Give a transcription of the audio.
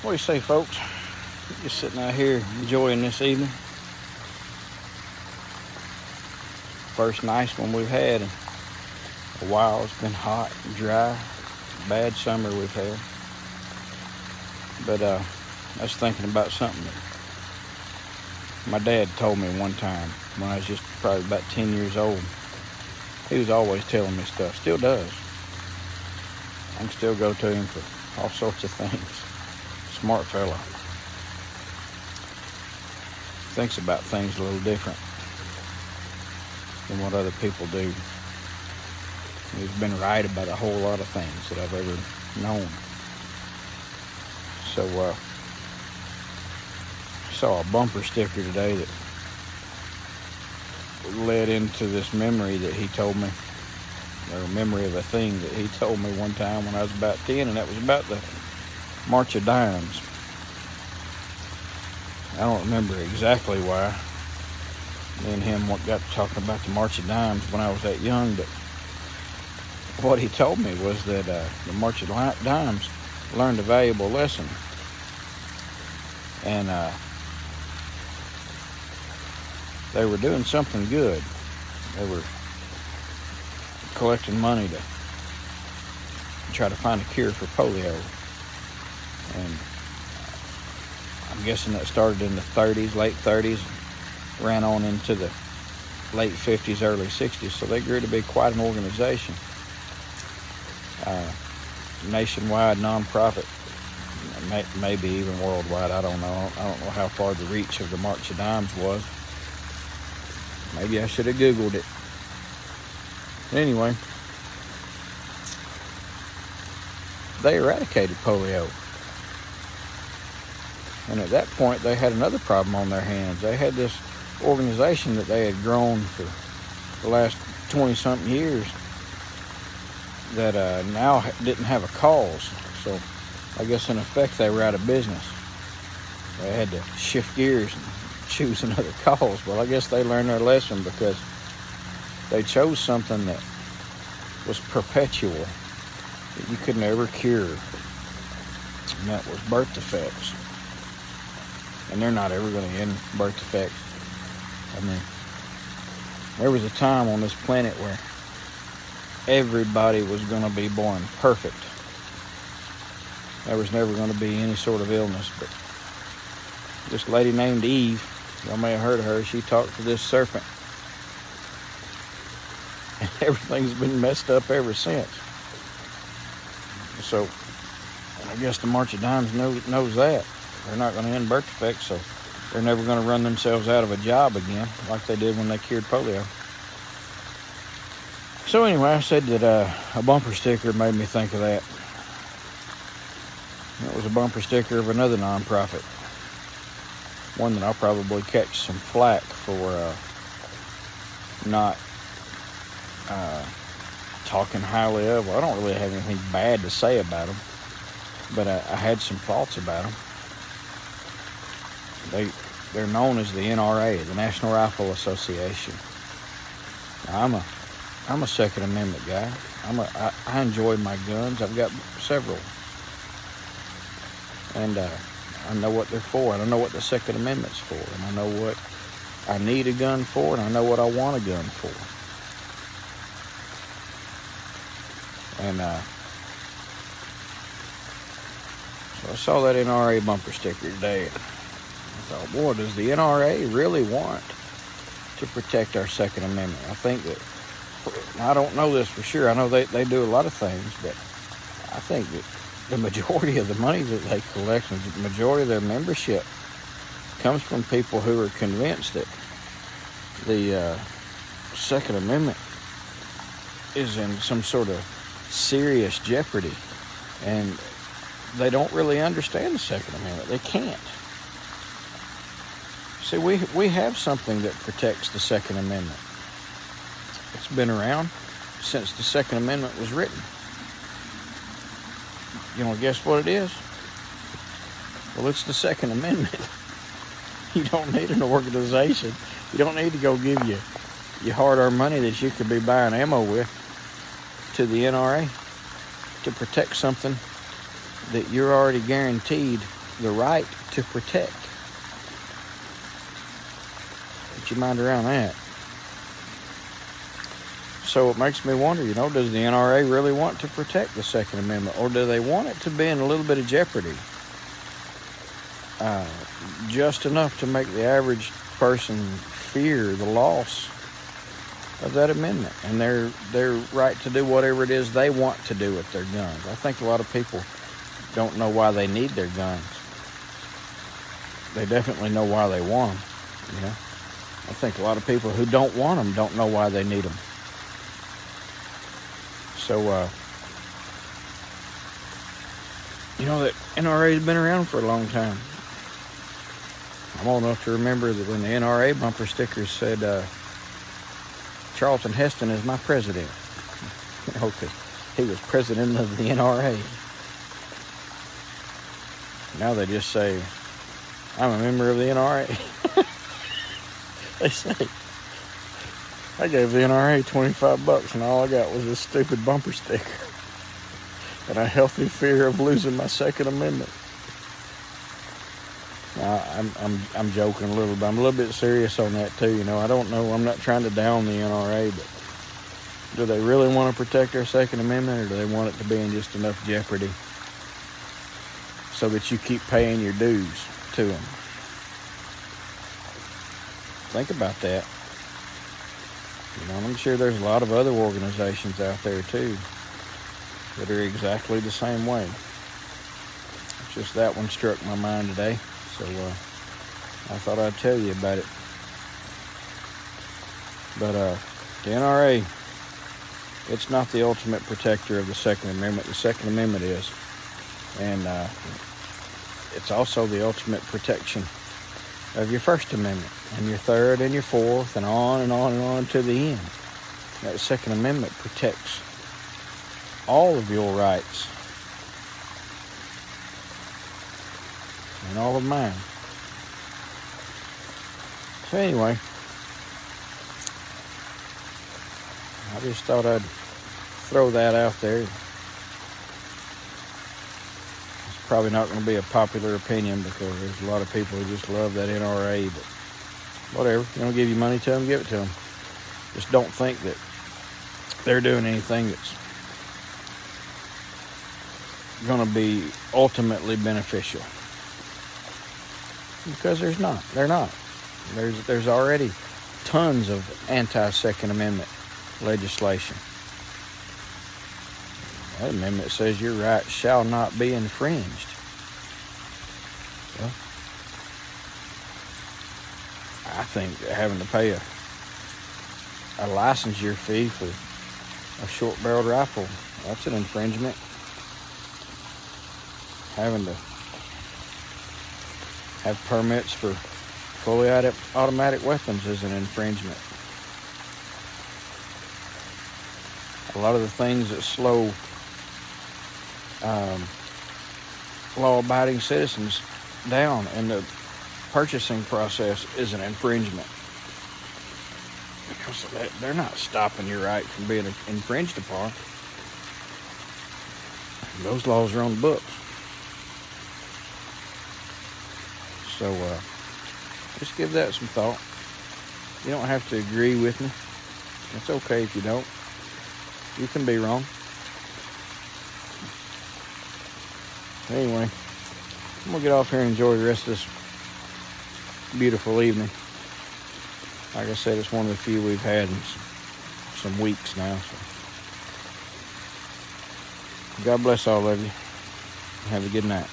What do you say, folks? Just sitting out here enjoying this evening. First nice one we've had in a while. It's been hot and dry. Bad summer we've had. But I was thinking about something that my dad told me one time when I was just probably about 10 years old. He was always telling me stuff. Still does. I can still go to him for all sorts of things. Smart fella. Thinks about things a little different than what other people do. He's been right about a whole lot of things that I've ever known. So I saw a bumper sticker today that led into this memory that he told me, or a memory of a thing that he told me one time when I was about 10, and that was about the March of Dimes. I don't remember exactly why me and him got to talking about the March of Dimes when I was that young, but what he told me was that the March of Dimes learned a valuable lesson. And they were doing something good. They were collecting money to try to find a cure for polio. And I'm guessing that started in the 30s, late 30s, ran on into the late 50s, early 60s. So they grew to be quite an organization. Nationwide, nonprofit, maybe even worldwide. I don't know. I don't know how far the reach of the March of Dimes was. Maybe I should have Googled it. Anyway, they eradicated polio. And at that point, they had another problem on their hands. They had this organization that they had grown for the last 20-something years that now didn't have a cause. So I guess in effect, they were out of business. They had to shift gears and choose another cause. Well, I guess they learned their lesson because they chose something that was perpetual, that you could never cure, and that was birth defects. And they're not ever going to end birth defects. I mean, there was a time on this planet where everybody was going to be born perfect. There was never going to be any sort of illness. But this lady named Eve, y'all may have heard of her, she talked to this serpent. And everything's been messed up ever since. So, I guess the March of Dimes knows that. They're not going to end birth defects, so they're never going to run themselves out of a job again like they did when they cured polio. So anyway, I said that a bumper sticker made me think of that. It was a bumper sticker of another nonprofit. One that I'll probably catch some flack for not talking highly of. Well, I don't really have anything bad to say about them, but I had some thoughts about them. They're known as the NRA, the National Rifle Association. Now, I'm a Second Amendment guy. I enjoy my guns. I've got several, and I know what they're for, and I know what the Second Amendment's for, and I know what I need a gun for, and I know what I want a gun for. And so I saw that NRA bumper sticker today. I thought, boy, does the NRA really want to protect our Second Amendment? I think that, I don't know this for sure. I know they do a lot of things, but I think that the majority of the money that they collect, and the majority of their membership, comes from people who are convinced that the Second Amendment is in some sort of serious jeopardy, and they don't really understand the Second Amendment. They can't. See, we have something that protects the Second Amendment. It's been around since the Second Amendment was written. You want to guess what it is? Well, it's the Second Amendment. You don't need an organization. You don't need to go give your hard-earned money that you could be buying ammo with to the NRA to protect something that you're already guaranteed the right to protect. Put your mind around that. So it makes me wonder, does the NRA really want to protect the Second Amendment, or do they want it to be in a little bit of jeopardy? Just enough to make the average person fear the loss of that amendment and their right to do whatever it is they want to do with their guns. I think a lot of people don't know why they need their guns. They definitely know why they want them. I think a lot of people who don't want them don't know why they need them. So, that NRA has been around for a long time. I'm old enough to remember that when the NRA bumper stickers said, Charlton Heston is my president. Because he was president of the NRA. Now they just say, I'm a member of the NRA. They say, I gave the NRA $25 and all I got was this stupid bumper sticker and a healthy fear of losing my Second Amendment. I'm joking a little bit. I'm a little bit serious on that too. I don't know. I'm not trying to down the NRA, but do they really want to protect our Second Amendment, or do they want it to be in just enough jeopardy so that you keep paying your dues to them? Think about that. I'm sure there's a lot of other organizations out there too that are exactly the same way. It's just that one struck my mind today, so I thought I'd tell you about it. But the NRA, it's not the ultimate protector of the Second Amendment. The Second Amendment is, and it's also the ultimate protection of your First Amendment and your Third and your Fourth and on and on and on to the end. That Second Amendment protects all of your rights and all of mine. So anyway, I just thought I'd throw that out there. It's probably not going to be a popular opinion because there's a lot of people who just love that NRA, but whatever. If you don't give you money to them, give it to them. Just don't think that they're doing anything that's going to be ultimately beneficial, because there's not. They're not. There's already tons of anti-Second Amendment legislation. That amendment says your rights shall not be infringed. Well, I think having to pay a licensure fee for a short-barreled rifle, that's an infringement. Having to have permits for fully automatic weapons is an infringement. A lot of the things that slow law-abiding citizens down in the purchasing process is an infringement. Because they're not stopping your right from being infringed upon. Those laws are on the books. So just give that some thought. You don't have to agree with me. It's okay if you don't. You can be wrong. Anyway, I'm going to get off here and enjoy the rest of this beautiful evening. Like I said, it's one of the few we've had in some weeks now. So God bless all of you. Have a good night.